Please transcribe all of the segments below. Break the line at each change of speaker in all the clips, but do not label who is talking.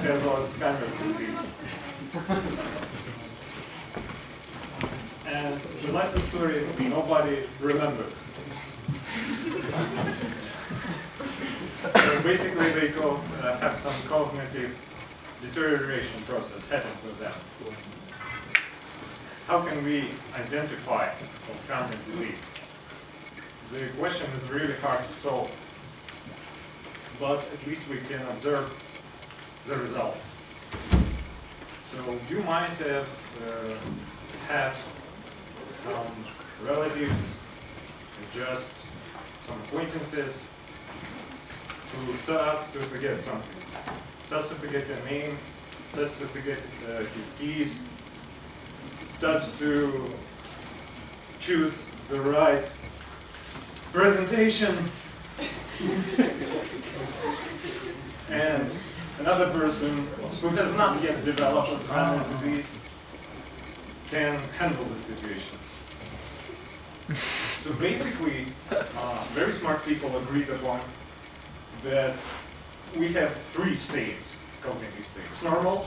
has Alzheimer's disease. And the license story nobody remembers. So basically they have some cognitive deterioration process happens with them. How can we identify Alzheimer's disease? The question is really hard to solve, but at least we can observe the results. So you might have had some relatives, just some acquaintances, who starts to forget something. Starts to forget your name, starts to forget his keys, starts to choose the right presentation. And another person who has not yet developed Alzheimer's disease can handle the situation. So basically, very smart people agreed upon that we have three states, cognitive states: normal,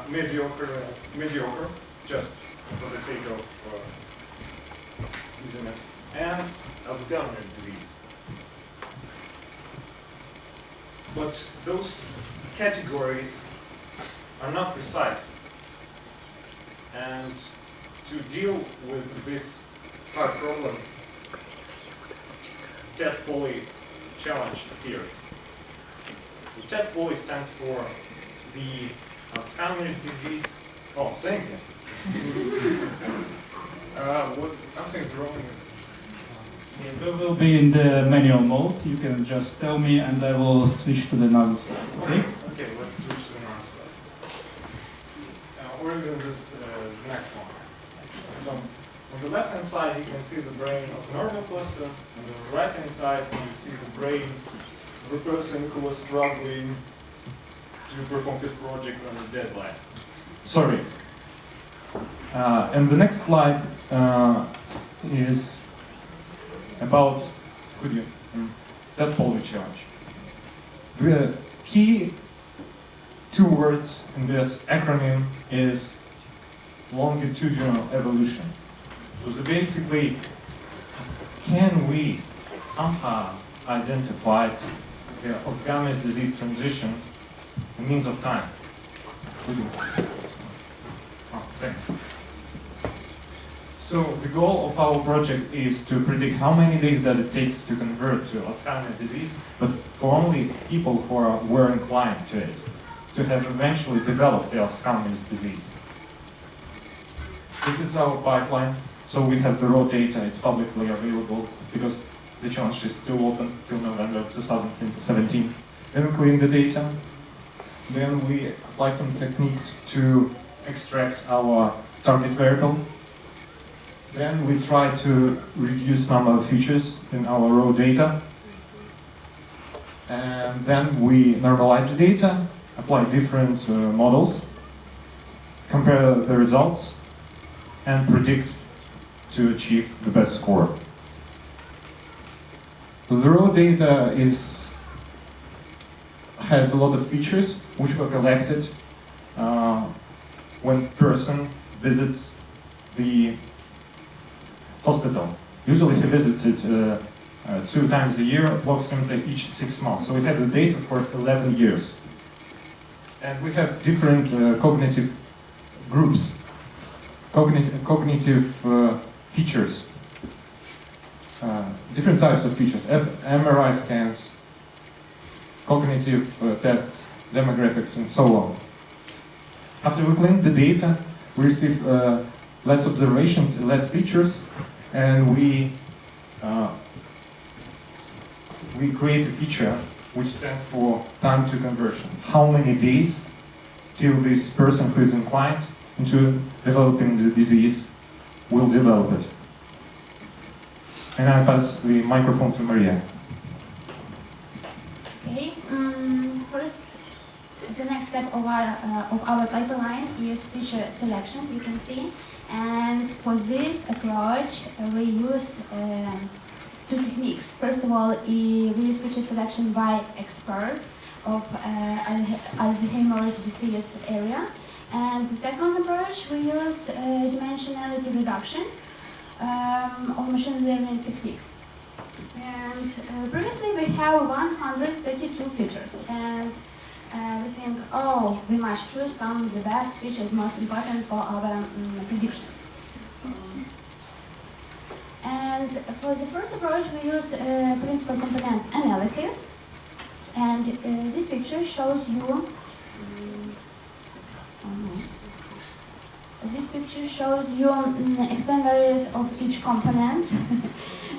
mediocre, just for the sake of easiness, and Alzheimer's disease. But those categories are not precise. And to deal with this hard problem, TED-Poly challenge appeared. So TED-Poly stands for the Alzheimer's disease. Oh, thank you. Something's wrong.
We will be in the manual mode. You can just tell me and I will switch to the another slide. Okay?
Okay, let's switch to the next slide. Or even this next one. So on the left hand side you can see the brain of normal person. On the right hand side you see the brain of the person who was struggling to perform his project on a deadline.
Sorry. And the next slide is about TED-Poly challenge. The key two words in this acronym is longitudinal evolution. So basically, can we somehow identify the Alzheimer's disease transition in means of time? Oh, thanks. So the goal of our project is to predict how many days that it takes to convert to Alzheimer's disease, but for only people who were inclined to it, to have eventually developed the Alzheimer's disease. This is our pipeline. So we have the raw data, it's publicly available because the challenge is still open till November 2017. Then we clean the data. Then we apply some techniques to extract our target variable. Then we try to reduce number of features in our raw data. And then we normalize the data, apply different models, compare the results, and predict to achieve the best score. So the raw data has a lot of features which were collected when person visits the hospital. Usually he visits it 2 times a year, approximately each 6 months. So we have the data for 11 years. And we have different cognitive groups, cognitive features, different types of features, MRI scans, cognitive tests, demographics, and so on. After we clean the data, we receive less observations, less features, and we create a feature which stands for time to conversion. How many days till this person who is inclined into developing the disease will develop it. And I pass the microphone to Maria.
Okay, first, the next step of our pipeline is feature selection, you can see. And for this approach, we use 2 techniques. First of all, we use feature selection by expert, of Alzheimer's disease area. And the second approach, we use dimensionality reduction or machine learning technique. And previously we have 132 features, and we think, oh, we must choose some of the best features most important for our prediction. And for the first approach, we use principal component analysis, and this picture shows you. This picture shows you explain values of each component.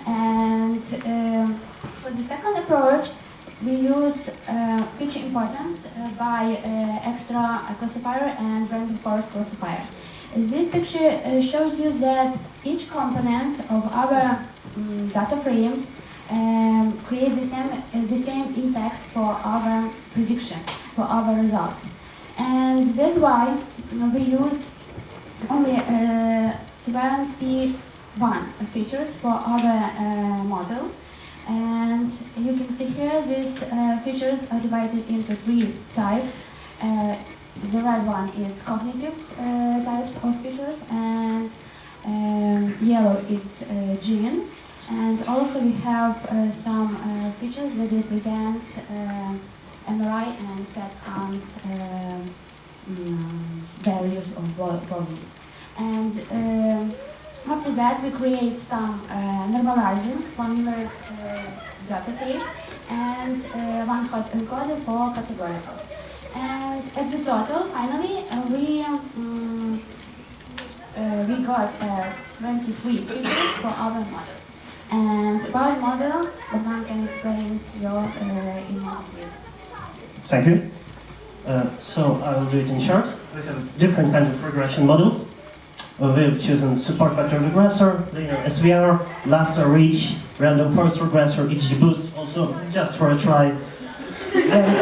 And for the second approach, we use feature importance by extra classifier and random forest classifier. This picture shows you that each component of our data frames creates the same impact for our prediction, for our results. And that's why we use only 21 features for our model. And you can see here these features are divided into 3 types. The right one is cognitive types of features, and yellow is gene. And also we have some features that represent MRI and PET scans values of volumes. And after that, we create some normalizing for numeric data type and one hot encoder for categorical. And at the total, finally, we got 23 features for our model. And about model, Bogdan can explain your in more detail.
Thank you. So I will do it in short. We have different kinds of regression models. We've chosen support vector regressor, linear SVR, lasso reach, random forest regressor, XGBoost, also just for a try. And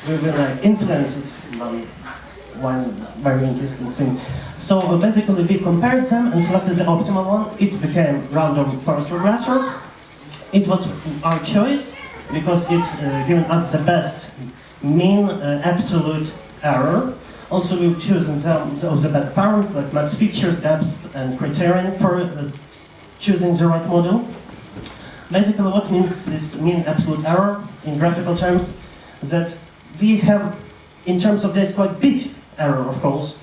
we will influence it on one very interesting thing. So basically we compared them and selected the optimal one. It became random forest regressor. It was our choice because it given us the best mean absolute error. Also, we've chosen the best params like max features, depth, and criterion for choosing the right model. Basically, what means this mean absolute error in graphical terms, that we have, in terms of days, quite big error, of course.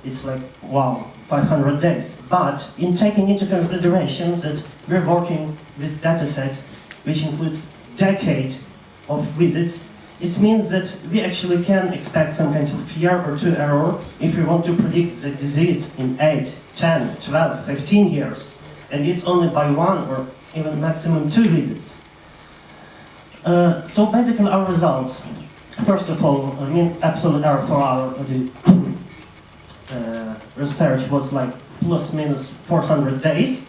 It's like, wow, 500 days. But in taking into consideration that we're working with dataset which includes decade of visits, it means that we actually can expect some kind of year or 2 error if we want to predict the disease in 8, 10, 12, 15 years. And it's only by 1 or even maximum 2 visits. So basically our results. First of all, mean absolute error for our research was like plus minus 400 days.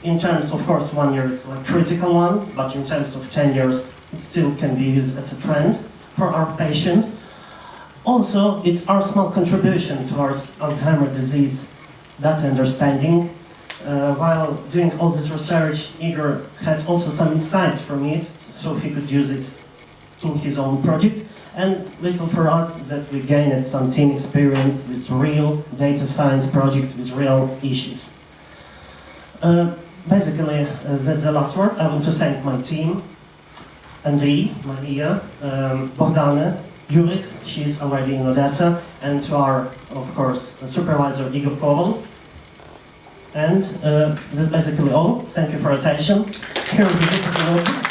In terms, of course, 1 year it's like critical one, but in terms of 10 years, it still can be used as a trend for our patient. Also, it's our small contribution towards Alzheimer's disease data understanding. While doing all this research, Igor had also some insights from it, so he could use it in his own project. And little for us that we gained some team experience with real data science project with real issues. Basically, that's the last word. I want to thank my team, Andrei, Maria, Bogdana, Jurek, she's already in Odessa, and to our, of course, supervisor, Igor Koval. And that's basically all. Thank you for attention. Here is the notebook.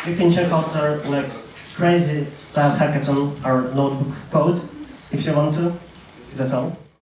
You can check out our like crazy style hackathon, our notebook code, if you want to. That's all.